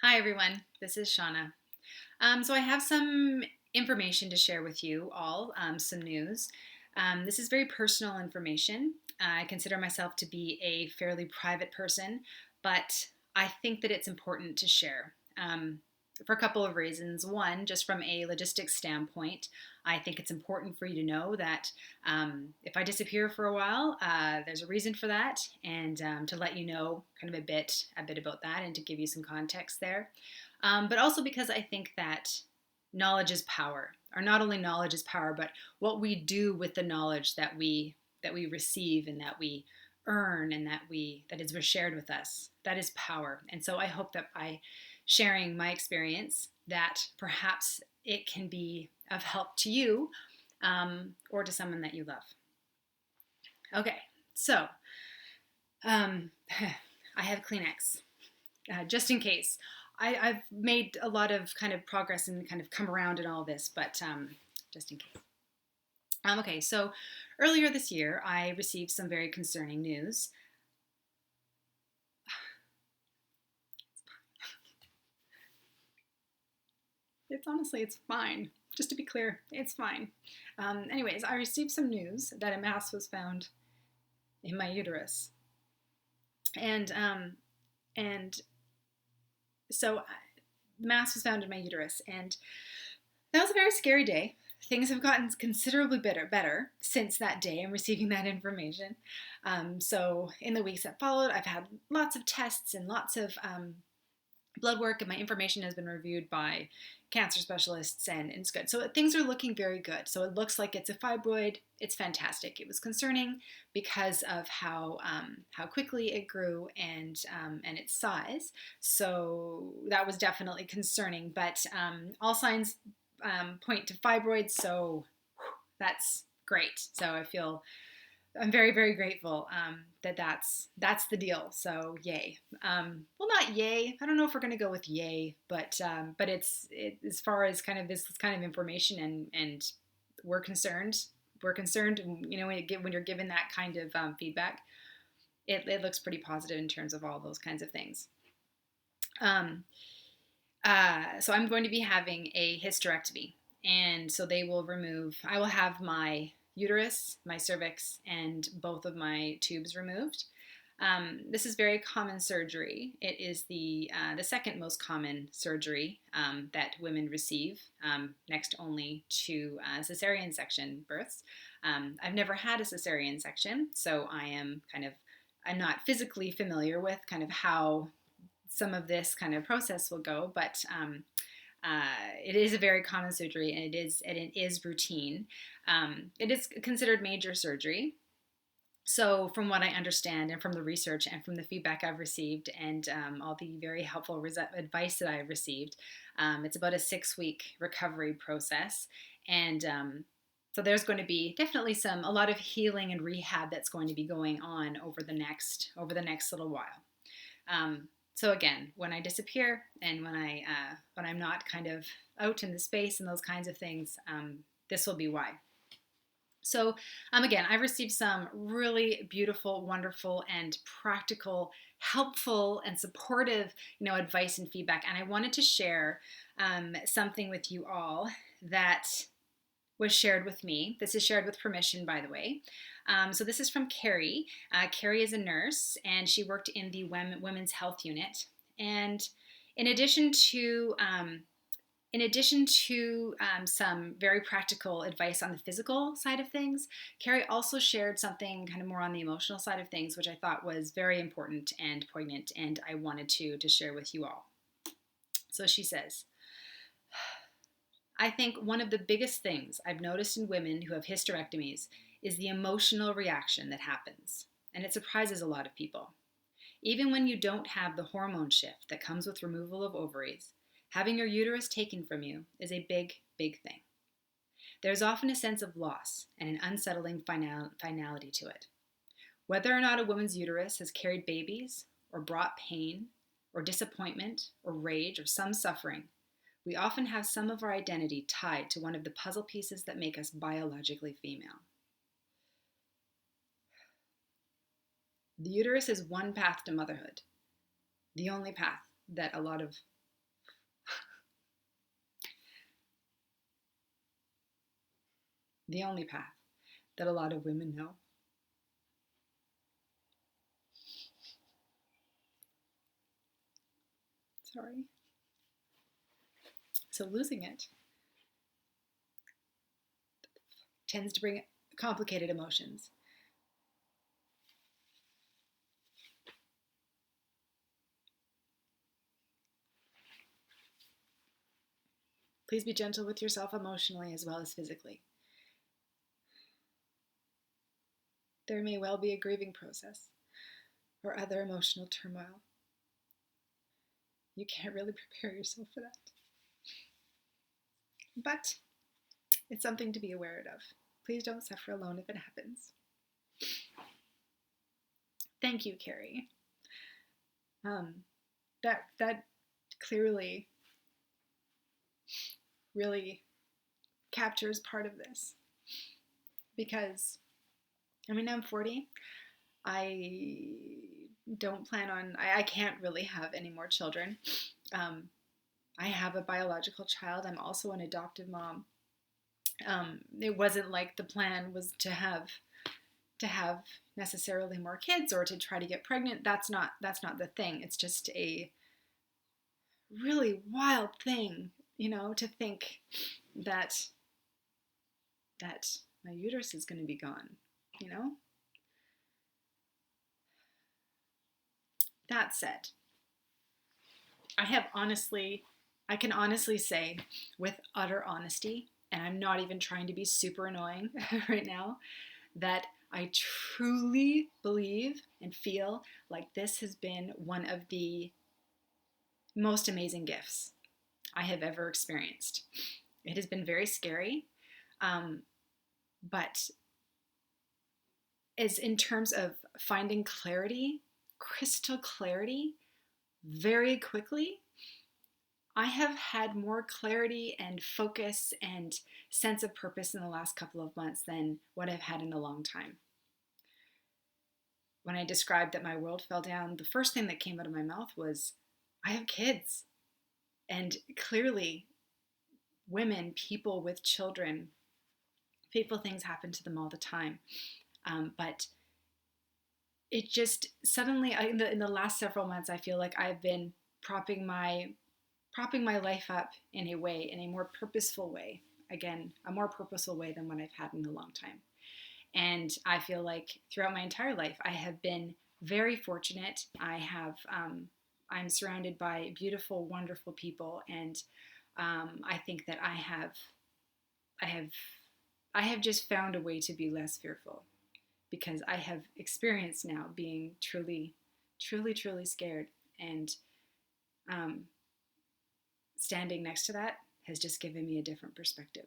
Hi, everyone. This is Shauna. So I have some information to share with you all, some news. This is very personal information. I consider myself to be a fairly private person, but I think that it's important to share for a couple of reasons. One, just from a logistics standpoint, I think it's important for you to know that if I disappear for a while, there's a reason for that, and to let you know kind of a bit about that, and to give you some context there. But also because I think that knowledge is power, or not only knowledge is power, but what we do with the knowledge that we receive and that we earn and that is shared with us, that is power. And so I hope that by sharing my experience, that perhaps it can be of help to you, or to someone that you love. Okay, so I have Kleenex, just in case. I've made a lot of kind of progress and kind of come around in all this, but just in case. Okay, so earlier this year, I received some very concerning news. It's fine. Just to be clear, it's fine. Anyways, I received some news that a mass was found in my uterus, and and so mass was found in my uterus, and that was a very scary day. Things have gotten considerably better since that day and receiving that information. So in the weeks that followed, I've had lots of tests and lots of blood work, and my information has been reviewed by cancer specialists, and it's good. So things are looking very good. So it looks like it's a fibroid. It's fantastic. It was concerning because of how quickly it grew and its size. So that was definitely concerning. But all signs point to fibroids. So that's great. So I'm very, very grateful that that's the deal. So yay. Well, not yay. I don't know if we're going to go with yay, but as far as kind of this kind of information and we're concerned. We're concerned. You know, when you're given that kind of feedback, it looks pretty positive in terms of all those kinds of things. So I'm going to be having a hysterectomy, and so they will remove. I will have my uterus, my cervix, and both of my tubes removed. This is very common surgery. It is the second most common surgery that women receive, next only to cesarean section births. I've never had a cesarean section, so I'm not physically familiar with kind of how some of this kind of process will go, but it is a very common surgery, and it is routine. It is considered major surgery. So, from what I understand, and from the research and from the feedback I've received, and all the very helpful advice that I've received, it's about a 6-week recovery process, and so there's going to be definitely a lot of healing and rehab that's going to be going on over the next little while. So again, when I disappear and when I'm not kind of out in the space and those kinds of things, this will be why. So again, I've received some really beautiful, wonderful, and practical, helpful, and supportive, advice and feedback. And I wanted to share something with you all that was shared with me. This is shared with permission, by the way. So this is from Carrie. Carrie is a nurse, and she worked in the women's health unit. And in addition to some very practical advice on the physical side of things, Carrie also shared something kind of more on the emotional side of things, which I thought was very important and poignant, and I wanted to share with you all. So she says, I think one of the biggest things I've noticed in women who have hysterectomies is the emotional reaction that happens, and it surprises a lot of people. Even when you don't have the hormone shift that comes with removal of ovaries, having your uterus taken from you is a big, big thing. There's often a sense of loss and an unsettling finality to it. Whether or not a woman's uterus has carried babies, or brought pain, or disappointment, or rage, or some suffering, we often have some of our identity tied to one of the puzzle pieces that make us biologically female. The uterus is one path to motherhood, the only path that a lot of the only path that a lot of women know. Sorry. So losing it tends to bring complicated emotions. Please be gentle with yourself emotionally as well as physically. There may well be a grieving process or other emotional turmoil. You can't really prepare yourself for that. But it's something to be aware of. Please don't suffer alone if it happens. Thank you, Carrie. That clearly really captures part of this, because I'm 40. I don't plan on, I can't really have any more children. I have a biological child. I'm also an adoptive mom. It wasn't like the plan was to have necessarily more kids or to try to get pregnant. That's not the thing. It's just a really wild thing, to think that my uterus is going to be gone, That said, I can honestly say with utter honesty, and I'm not even trying to be super annoying right now, that I truly believe and feel like this has been one of the most amazing gifts I have ever experienced. It has been very scary, but as in terms of finding clarity, crystal clarity, very quickly, I have had more clarity and focus and sense of purpose in the last couple of months than what I've had in a long time. When I described that my world fell down, the first thing that came out of my mouth was, I have kids. And clearly, women, people with children, fateful things happen to them all the time. But it just suddenly, in the last several months, I feel like I've been propping my life up in a more purposeful way. Again, a more purposeful way than what I've had in a long time. And I feel like throughout my entire life, I have been very fortunate. I'm surrounded by beautiful, wonderful people, and I think that I have just found a way to be less fearful, because I have experienced now being truly, truly, truly scared, and standing next to that has just given me a different perspective.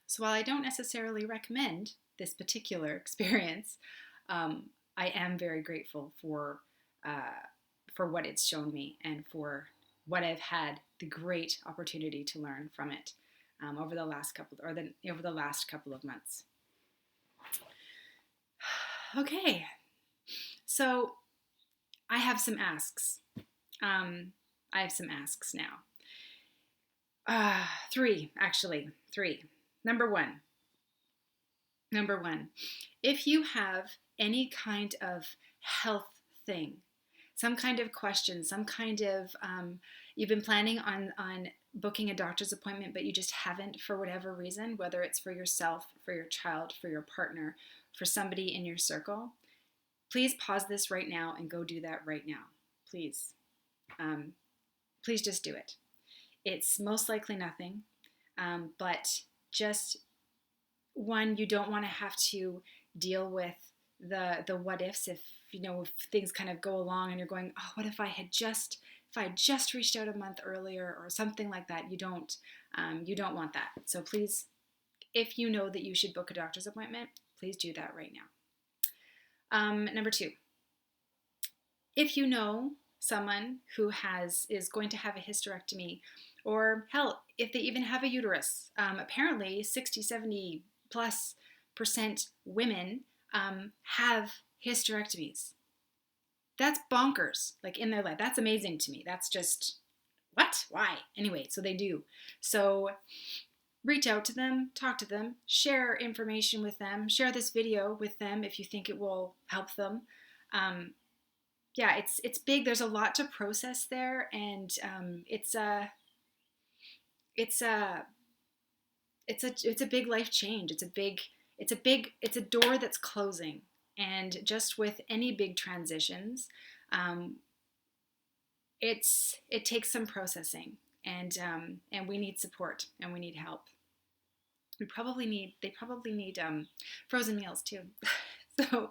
So while I don't necessarily recommend this particular experience, I am very grateful for what it's shown me and for what I've had the great opportunity to learn from it over the last couple of months. Okay, so I have some asks. Now. Three. Number one. If you have any kind of health thing, some kind of question, some kind of, you've been planning on booking a doctor's appointment, but you just haven't for whatever reason, whether it's for yourself, for your child, for your partner, for somebody in your circle, please pause this right now and go do that right now. Please. Please just do it. It's most likely nothing, but just one, you don't want to have to deal with the what ifs if things kind of go along and you're going, oh, what if I had just reached out a month earlier or something like that. You don't want that. So please, if you know that you should book a doctor's appointment, please do that right now. Number two, if you know someone who is going to have a hysterectomy, or hell, if they even have a uterus, apparently 60-70+ % women have hysterectomies. That's bonkers, like in their life. That's amazing to me. That's just, what? Why? Anyway, so they do. So reach out to them, talk to them, share information with them, share this video with them if you think it will help them. Yeah, it's big. There's a lot to process there, and it's a it's a big life change. It's a door that's closing, and just with any big transitions, um, it takes some processing, and we need support and we need help. They probably need frozen meals too. So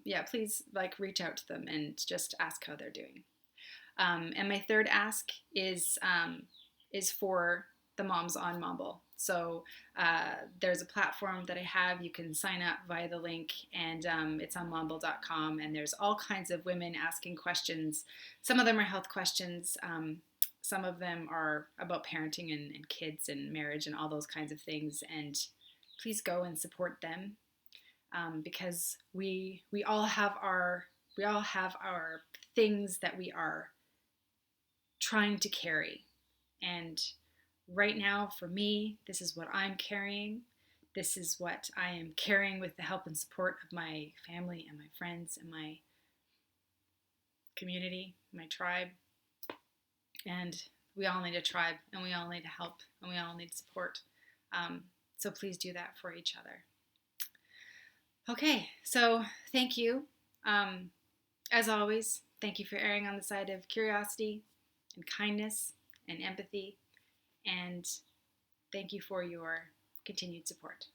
yeah, please like reach out to them and just ask how they're doing. And my third ask is for the moms on Mumble. So there's a platform that I have. You can sign up via the link, and it's on mumble.com. And there's all kinds of women asking questions. Some of them are health questions. Some of them are about parenting and kids and marriage and all those kinds of things. And please go and support them, because we all have our things that we are trying to carry. And right now, for me, this is what I'm carrying. This is what I am carrying with the help and support of my family and my friends and my community, my tribe. And we all need a tribe, and we all need help, and we all need support. So please do that for each other. Okay, so thank you. As always, thank you for erring on the side of curiosity and kindness and empathy. And thank you for your continued support.